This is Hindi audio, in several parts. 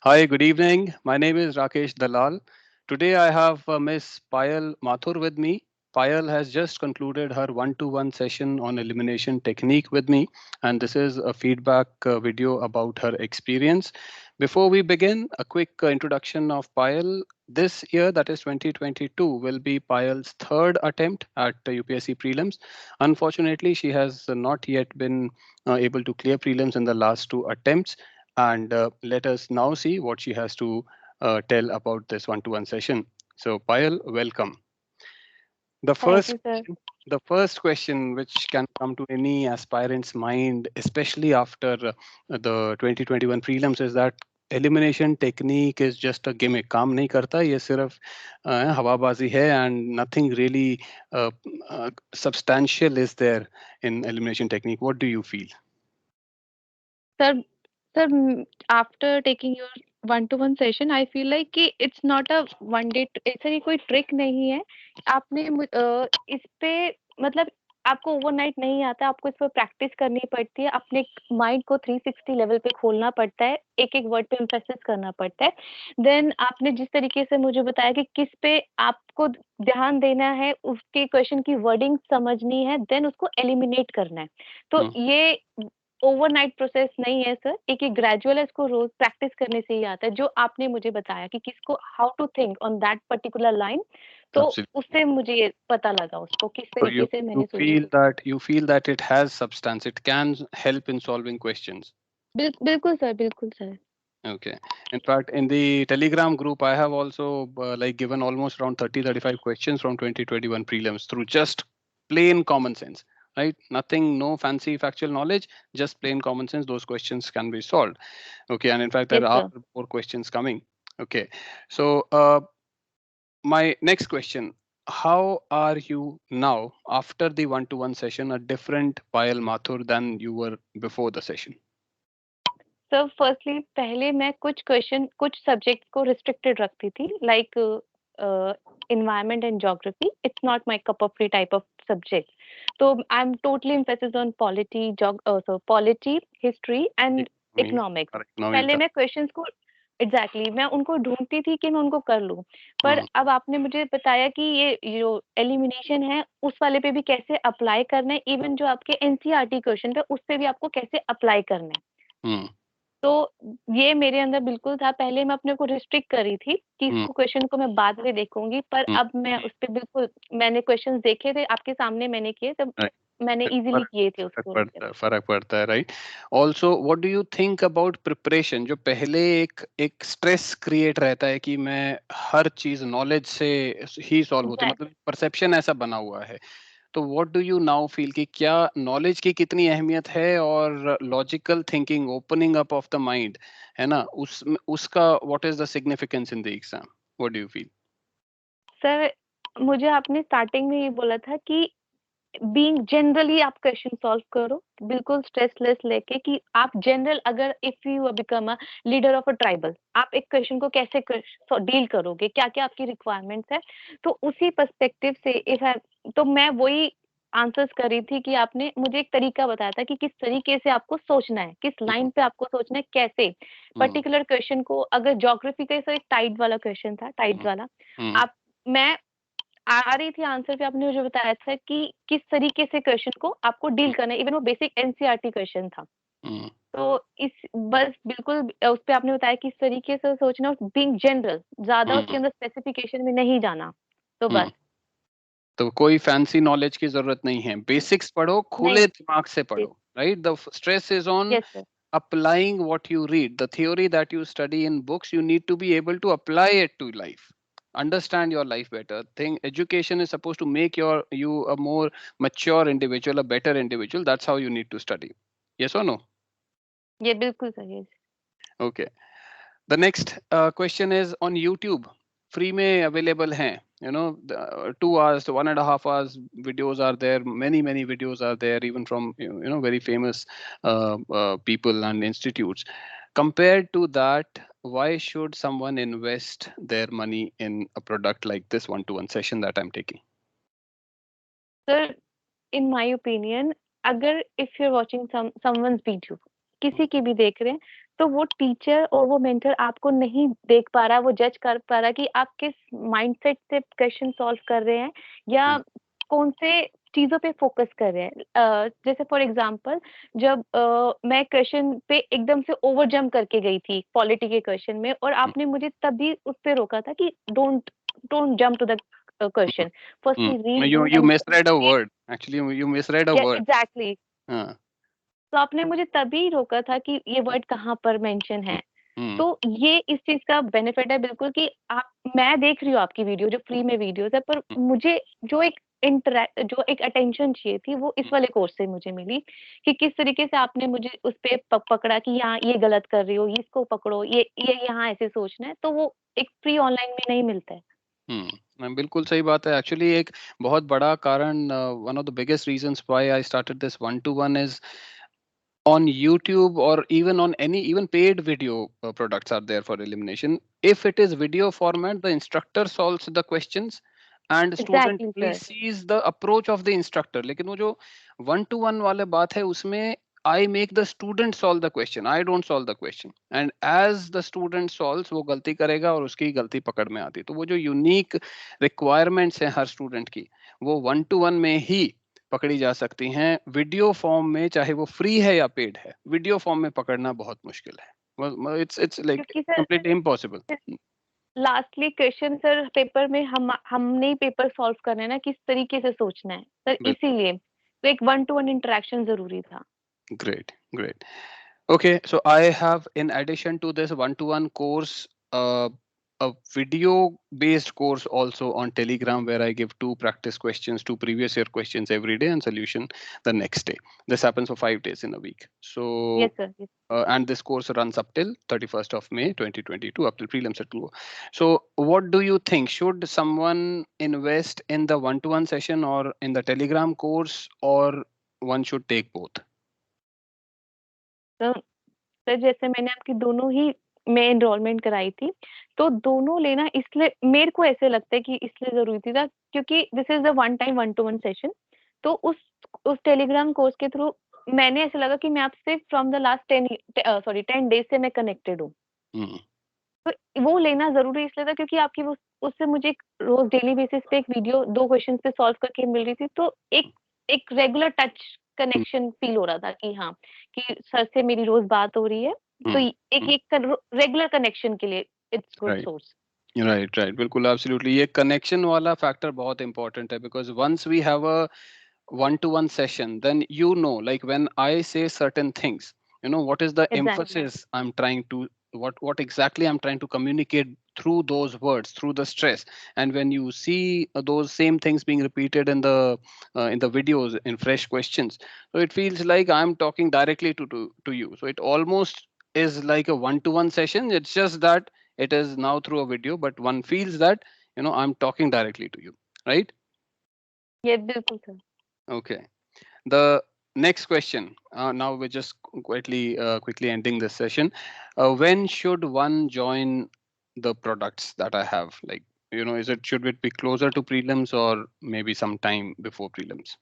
Hi, good evening. My name is Rakesh Dalal. Today I have Miss Payal Mathur with me. Payal has just concluded her one-to-one session on elimination technique with me, and this is a feedback video about her experience. Before we begin, a quick introduction of Payal. This year, that is 2022, will be Payal's third attempt at UPSC prelims. Unfortunately, she has not yet been able to clear prelims in the last two attempts, and let us now see what she has to tell about this one-to-one session. So, Payal, welcome. The Thank first you, sir. question, the first question which can come to any aspirant's mind, especially after the 2021 prelims, is that elimination technique is just a gimmick. काम नहीं करता, ये सिर्फ हवाबाजी है, and nothing really uh, substantial is there in elimination technique. What do you feel? Sir, after taking your one-to-one session, I feel like कि it's not a one day, ऐसा ये कोई ट्रिक नहीं है। आपने इस पे मतलब आपको ओवरनाइट नहीं आता, आपको इस पर प्रैक्टिस करनी पड़ती है, अपने माइंड को 360 लेवल पे खोलना पड़ता है, एक एक वर्ड पे एम्फेसिस करना पड़ता है। देन आपने जिस तरीके से मुझे बताया कि किस पे आपको ध्यान देना है, उसके क्वेश्चन की वर्डिंग समझनी है, देन उसको एलिमिनेट करना है। तो Hmm. ये ओवरनाइट प्रोसेस नहीं है सर, एक ग्रेजुअल है, इसको रोज प्रैक्टिस करने से ही आता है। जो आपने मुझे बताया कि किसको how to think on that particular line, तो Absolutely. उससे मुझे ये पता लगा उसको किस So तरीके you से you मैंने सोची। feel that you feel that it has substance. It can help in solving questions. बिल्कुल सर, बिल्कुल sir. Okay. In fact, in the Telegram group, I have also like given almost around 30-35 questions from 2021 prelims through just plain common sense. Right? Nothing, no fancy factual knowledge, just plain common sense. Those questions can be solved. Okay. And in fact, there yes are sir. more questions coming. Okay. So my next question, how are you now after the one-to-one session, a different Payal Mathur than you were before the session? Sir firstly पहले मैं कुछ क्वेश्चन कुछ सब्जेक्ट को रिस्ट्रिक्टेड रखती थी, like environment and geography. It's not my cup of tea type of subject. So I'm totally emphasis on polity, polity, history and Economy economics. or economic पहले मैं क्वेश्चंस को एग्जैक्टली मैं उनको ढूंढती थी कि मैं उनको कर लूं, पर mm, अब आपने मुझे बताया कि ये जो एलिमिनेशन है उस वाले पे भी कैसे अप्लाई करना है, इवन जो आपके एनसीईआरटी क्वेश्चन पे उस पे भी आपको कैसे अप्लाई करना है। mm, तो ये मेरे अंदर बिल्कुल था। पहले मैं अपने को रिस्ट्रिक्ट करी थी कि mm, इसको क्वेश्चन को मैं बाद में देखूँगी, पर mm. अब मैं उस पे बिल्कुल मैंने क्वेश्चन्स देखे थे, आपके सामने मैंने किए, तब Right. मैंने इज़िली फर्क किए थे फर्क उसको। पड़ता है, फर्क पड़ता है, right? Also what do you think about preparation? जो पहले एक एक स्ट्रेस क्रिएट रहता है कि मैं हर चीज नॉलेज से ही सॉल्व होती है, एग्ज़ैक्ट मतलब परसेप्शन ऐसा बना हुआ है। तो what do you now feel कि क्या नॉलेज की कितनी अहमियत है, और logical thinking, opening up of the mind, है ना, उस उसका what is the significance in the exam? What do you feel? Sir, मुझे आपने स्टार्टिंग में ये बोला था कि बीइंग जनरली आप क्वेश्चन सॉल्व करो, बिल्कुल स्ट्रेसलेस लेके कि आप जनरल अगर if you become a leader of a tribal, आप एक क्वेश्चन को कैसे डील करोगे, क्या-क्या आपकी रिक्वायरमेंट्स है, तो उसी पर्सपेक्टिव से इफ आई तो मैं वही आंसर्स कर रही थी कि आपने मुझे एक तरीका बताया था कि किस तरीके से आपको सोचना है, किस लाइन पे आपको सोचना है, कैसे पर्टिकुलर क्वेश्चन को अगर ज्योग्राफी का एक टाइड वाला क्वेश्चन था, टाइड वाला, आप मैं आ रही थी आंसर पे, आपने मुझे बताया था कि किस तरीके से क्वेश्चन को आपको डील करना है, इवन वो बेसिक एनसीईआरटी क्वेश्चन था। तो इस बस बिल्कुल उस पे आपने बताया कि इस तरीके से सोचना और बीइंग जनरल, ज़्यादा उसके अंदर स्पेसिफिकेशन में नहीं जाना। तो बस तो कोई फैंसी नॉलेज की जरूरत नहीं है, बेसिक्स पढ़ो, खुले नहीं। दिमाग से यस, पढ़ो, right? The stress is on yes sir. applying what you read, the theory that you study in books. You need to be able to apply it to life, understand your life better. Think education is supposed to make you a more mature individual, a better individual. That's how you need to study. Yes or no? ये बिल्कुल सही है। Okay. The next question is on YouTube. Free में available हैं. You know, 2 hours, 1.5 hours videos are there. Many videos are there, even from very famous people and institutes. Compared to that, why should someone invest their money in a product like this one-to-one session that I'm taking? Sir, in my opinion, अगर if you are watching someone's video, किसी की भी देख रहे हैं, तो वो टीचर और वो मेंटर आपको नहीं देख पा रहा, वो जज कर पा रहा कि आप किस माइंडसेट से क्वेश्चन सॉल्व कर रहे हैं या कौन से चीजों पे फोकस कर रहे हैं। जैसे फॉर एग्जांपल जब मैं क्वेश्चन पे एकदम से ओवर जंप करके गई थी पॉलिटी के क्वेश्चन में, और आपने मुझे तभी उस पे रोका था कि don't don't jump to the question, firstly read You and misread a word. Actually, you misread a word. Exactly. हाँ. तो आपने मुझे तभी रोका था कि ये वर्ड कहाँ पर मेंशन है। हम्म. तो ये इस चीज का बेनिफिट है बिल्कुल कि आप, मैं देख रही हूँ आपकी वीडियो, जो फ्री में वीडियोस है, पर मुझे जो एक अटेंशन चाहिए थी वो इस वाले कोर्स से मुझे मिली कि किस तरीके से आपने मुझे उस पे पकड़ा कि यहाँ ये गलत कर रही हो, इसको पकड़ो, ये यहाँ ऐसे सोचना है। तो वो एक फ्री ऑनलाइन में नहीं मिलता है। बिल्कुल सही बात है। एक्चुअली एक बहुत बड़ा कारण, one of the biggest reasons why I started this 1-to-1 is on YouTube, or even on any even paid video products are there for elimination. If it is video format, the instructor solves the questions and student exactly only sir. sees the approach of the instructor. लेकिन वो जो 1-to-1 वाले बात है उसमें I make the student solve the question, I don't solve the question, and as the student solves वो गलती करेगा और उसकी गलती पकड़ में आती है। तो वो जो यूनिक रिक्वायरमेंट्स हैं हर स्टूडेंट की, वो 1-to-1 में ही पकड़ी जा सकती हैं। वीडियो फॉर्म में, चाहे वो फ्री है या पेड है, वीडियो फॉर्म में पकड़ना बहुत मुश्किल है। इट्स लाइक क्योंकि sir completely impossible. Lastly question sir paper में हमने ही पेपर सॉल्व करना है ना, किस तरीके से सोचना है सर, बिल्कुल। इसीलिए तो एक 1-to-1 इंटरेक्शन जरूरी था। Great, great. Okay, so I have, in addition to this 1-to-1 course, a video-based course also on Telegram where I give two practice questions, two previous year questions every day and solution the next day. This happens for 5 days in a week. Yes So, sir. and this course runs up till 31st of May 2022, up till prelims it will go. So, what do you think? Should someone invest in the 1-to-1 session or in the Telegram course, or one should take both? तो सर जैसे मैंने आपकी दोनों ही में एनरोलमेंट कराई थी, तो दोनों लेना इसलिए मेरे को ऐसे लगता है कि इसलिए जरूरी था क्योंकि this is the one time 1-to-1 session. तो उस टेलीग्राम कोर्स के थ्रू मैंने ऐसा लगा कि मैं आपसे फ्रॉम द लास्ट 10 डेज से मैं कनेक्टेड हूँ। Hmm. तो वो लेना ज़रूरी इसलिए था क्योंकि आपकी वो उससे मुझे एक रोज़ डेली बेसिस पे एक वीडियो 2 क्वेश्चन पे सॉल्व करके मिल रही थी। तो एक regular touch Hmm. Connection feel हो रहा था कि हाँ, कि सर से मेरी रोज़ बात हो रही है। तो Hmm. एक Hmm. एक रेगुलर कनेक्शन के लिए it's good Right. Source. Right, right. बिल्कुल, absolutely. ये connection वाला factor बहुत important है, because once we have a 1-to-1 session, then like when I say certain things, what is the exactly. emphasis I'm trying to, what exactly I'm trying to communicate through those words, through the stress. And when you see those same things being repeated in the videos in fresh questions, so it feels like I'm talking directly to you. So it almost is like a 1-to-1 session. It's just that it is now through a video, but one feels that I'm talking directly to you, right? ये बिल्कुल sir. Okay. The next question. Now we're just quickly ending this session. When should one join the products that I have? Like, should it be closer to prelims or maybe some time before prelims?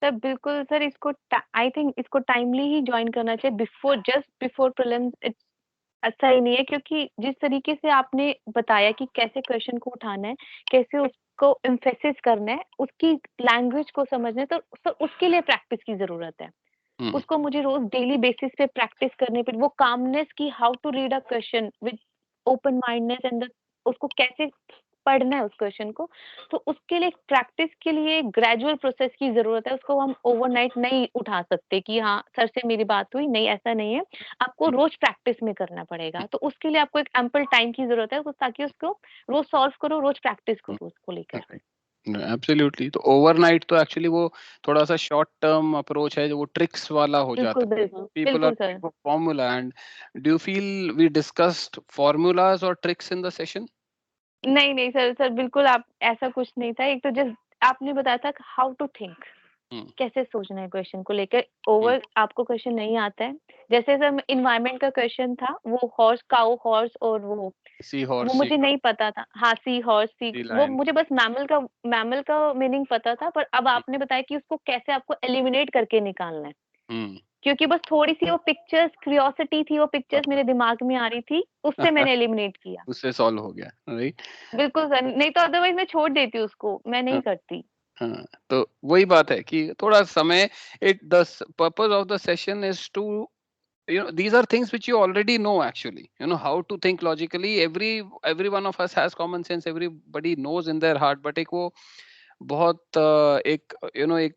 Sir बिल्कुल सर, इसको आई थिंक इसको टाइमली ही जॉइन करना चाहिए, जस्ट बिफोर प्रीलिम्स इट्स अच्छा ही नहीं है, क्योंकि जिस तरीके से आपने बताया कि कैसे क्वेश्चन को उठाना है, कैसे उसको एम्फेसिस करना है, उसकी लैंग्वेज को समझना है, तो उसके लिए प्रैक्टिस की ज़रूरत है। Hmm. उसको मुझे रोज़ डेली बेसिस पे प्रैक्टिस करनी पड़ी, वो कामनेस की how to read a question with open mindness and उसको कैसे पढ़ना है उस क्वेश्चन को। तो उसके लिए प्रैक्टिस के लिए ग्रेजुअल प्रोसेस की ज़रूरत है, उसको हम ओवरनाइट नहीं उठा सकते कि हाँ, सर से मेरी बात हुई, नहीं ऐसा नहीं है। आपको रोज़ प्रैक्टिस में करना पड़ेगा, तो उसके लिए आपको एक एम्पल टाइम की ज़रूरत है, ताकि उसको रोज़ सॉल्व करो, रोज़ प्रैक्टिस करो उसको लेकर। एब्सोल्युटली। तो ओवरनाइट तो एक्चुअली वो थोड़ा सा शॉर्ट टर्म अप्रोच है, जो वो ट्रिक्स वाला हो बिल्कुल, जाता है। बिल्कुल। पीपल आर बिल्कुल looking sir. For formula, and do you feel we discussed formulas और ट्रिक्स इन द सेशन? नहीं, नहीं सर, बिल्कुल आप ऐसा कुछ नहीं था। एक तो जस्ट आपने बताया था हाउ टू थिंक, हम्म. कैसे सोचना है क्वेश्चन को लेकर। ओवर आपको क्वेश्चन नहीं आता है। जैसे सर एनवायरनमेंट का क्वेश्चन था, वो हॉर्स, काऊ, हॉर्स और सी वो हॉर्स, सी मुझे नहीं पता था। हाँ, सी हॉर्स, सी सी वो लायन। मुझे बस मैमल का मीनिंग पता था, पर अब आपने बताया कि उसको कैसे आपको एलिमिनेट करके निकालना है। क्योंकि बस थोड़ी सी वो पिक्चर्स क्यूरियोसिटी थी, वो पिक्चर्स मेरे दिमाग में आ रही थी, उससे मैंने एलिमिनेट किया। उससे सॉल्व हो गया, राइट? बिल्कुल सर, नहीं तो अदरवाइज मैं छोड़ देती उसको, मैं नहीं करती। हाँ, तो वही बात है कि थोड़ा समय, it the purpose of the session is to, you know, these are things which you already know. Actually, you know how to think logically. Every one of us has common sense, everybody knows in their heart, but एक वो बहुत एक एक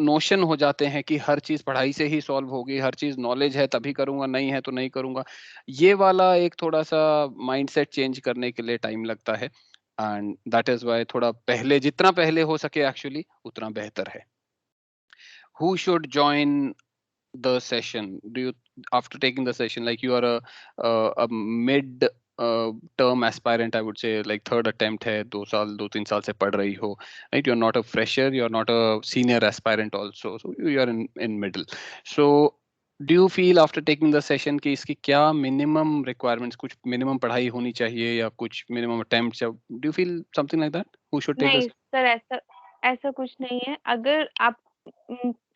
नोशन हो जाते हैं कि हर चीज पढ़ाई से ही सॉल्व होगी, हर चीज नॉलेज है तभी करूंगा, नहीं है तो नहीं करूंगा। ये वाला एक थोड़ा सा माइंडसेट चेंज करने के लिए टाइम लगता है, एंड दैट इज वाई थोड़ा पहले, जितना पहले हो सके एक्चुअली उतना बेहतर है। Who should join the session? Do you, after taking the session, like you are a mid term aspirant, I would say, like third attempt है, 2 3 साल से पढ़ रही हो, right? You're not a fresher, you're not a senior aspirant also, so you are in middle. So do you feel after taking the session कि इसकी क्या minimum requirements, कुछ minimum पढ़ाई होनी चाहिए या कुछ minimum attempts, या do you feel something like that? Who should take नहीं this? सर, ऐसा ऐसा कुछ नहीं है। अगर आप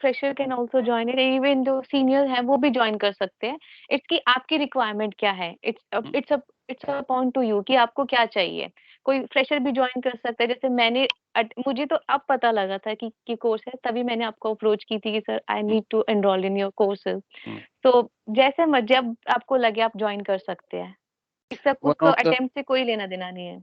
fresher can also join it, even जो सीनियर है वो भी ज्वाइन कर सकते हैं। इट्स की आपकी रिक्वायरमेंट क्या है, इट्स अपॉन टू यू कि आपको क्या चाहिए। कोई फ्रेशर भी ज्वाइन कर सकता है, जैसे मुझे तो अब पता लगा था कि कोर्स है, तभी मैंने आपको अप्रोच की थी कि sir I need to enrol in your courses. तो जैसे जब आपको लगे आप ज्वाइन कर सकते हैं, इससे One आपको of the अटेम्प्ट से कोई लेना देना नहीं है।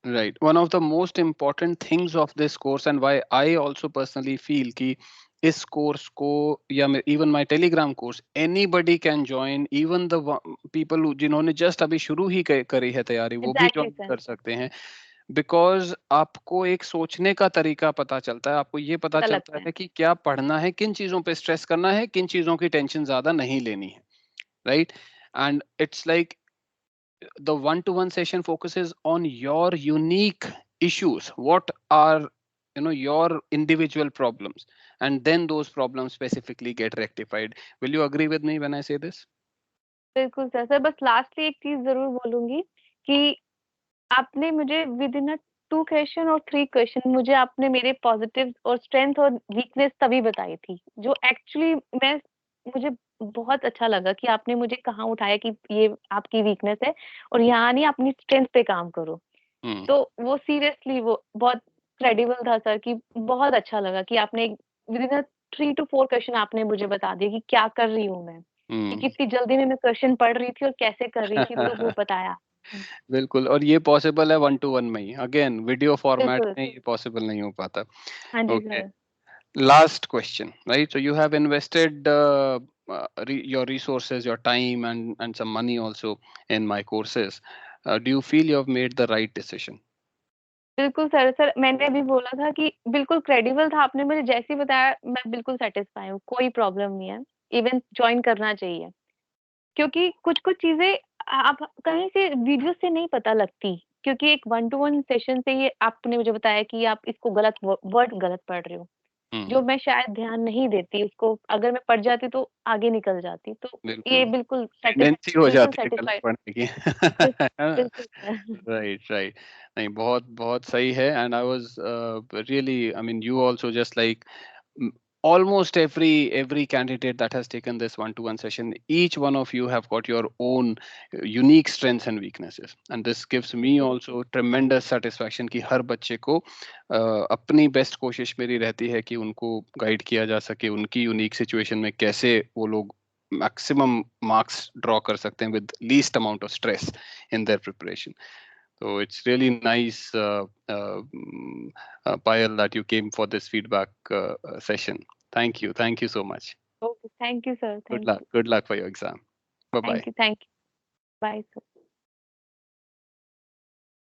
Right. One of the most important things of this course, and why I also personally feel कि इस कोर्स को, या even my Telegram course, anybody can join, even the people जिन्होंने just अभी शुरू ही करी है तैयारी, वो भी एग्जैक्टली join सर, कर सकते हैं। बिकॉज आपको एक सोचने का तरीका पता चलता है, आपको ये पता पता चलता लगता है। है कि क्या पढ़ना है, किन चीजों पे स्ट्रेस करना है, किन चीजों की टेंशन ज्यादा नहीं लेनी है, right? And it's like the one-to-one session focuses on your unique issues, what are, your individual problems, and then those problems specifically get rectified. Will you agree with me when I say this? बिल्कुल सर। सर बस लास्टली एक चीज जरूर बोलूंगी कि आपने मुझे विद इन 2 क्वेश्चन और 3 क्वेश्चन मुझे आपने मेरे पॉजिटिव और स्ट्रेंथ और वीकनेस तभी बताई थी, जो एक्चुअली मैं मुझे बहुत अच्छा लगा कि आपने मुझे कहाँ उठाया कि ये आपकी वीकनेस है और यहाँ नहीं, अपनी स्ट्रेंथ पे काम करो। Hmm. तो वो सीरियसली वो बहुत क्रेडिबल था सर, कि बहुत अच्छा लगा कि आपने विद इन 3 to 4 क्वेश्चन आपने मुझे बता दिया कि क्या कर रही हूँ मैं, कि Hmm. कितनी जल्दी में मैं क्वेश्चन पढ़ रही थी और कैसे कर रही थी, तो वो बताया। बिल्कुल, और ये पॉसिबल है 1-to-1 में ही, अगेन वीडियो फॉर्मेट बिल्कुल। में ये पॉसिबल नहीं हो पाता। हाँ जी okay, sir. last question, right? So you have invested your resources, your time, and some money also in my courses. Do you feel you have made the right decision? बिल्कुल सर। सर मैंने अभी बोला था कि बिल्कुल क्रेडिबल था, आपने मुझे जैसे ही बताया मैं बिल्कुल सेटिस्फाई हूँ, कोई प्रॉब्लम नहीं है। इवन जॉइन करना चाहिए, क्योंकि कुछ-कुछ चीज़ें आप कहीं से वीडियो से नहीं पता लगती, क्योंकि एक 1 to 1 सेशन से ये आपने मुझे बताया कि आप इसको गलत वर्ड गलत पढ़ रहे हो, Hmm. जो मैं शायद ध्यान नहीं देती उसको, अगर मैं पढ़ जाती तो आगे निकल जाती। तो ये बिल्कुल, बिल्कुल टेंडेंसी हो बिल्कुल जाती है गलत सैटिस्फाइड। पढ़ने की। बिल है ना? बिल्कुल सर। Right, right. नहीं, बहुत बहुत सही है, and I was really, I mean, you also just like almost every candidate that has taken this one-to-one session, each one of you have got your own unique strengths and weaknesses, and this gives me जी, also tremendous satisfaction कि हर बच्चे को अपनी बेस्ट कोशिश मेरी रहती है कि उनको गाइड किया जा सके, उनकी यूनिक सिचुएशन में कैसे वो लोग मैक्सिमम मार्क्स ड्रॉ कर सकते हैं with least amount of stress in their preparation. So it's really nice, Payal, that you came for this feedback session. Thank you. Thank you so much. Okay, thank you sir, Good thank luck. You, Good luck for your exam. Bye bye. Thank you, bye sir.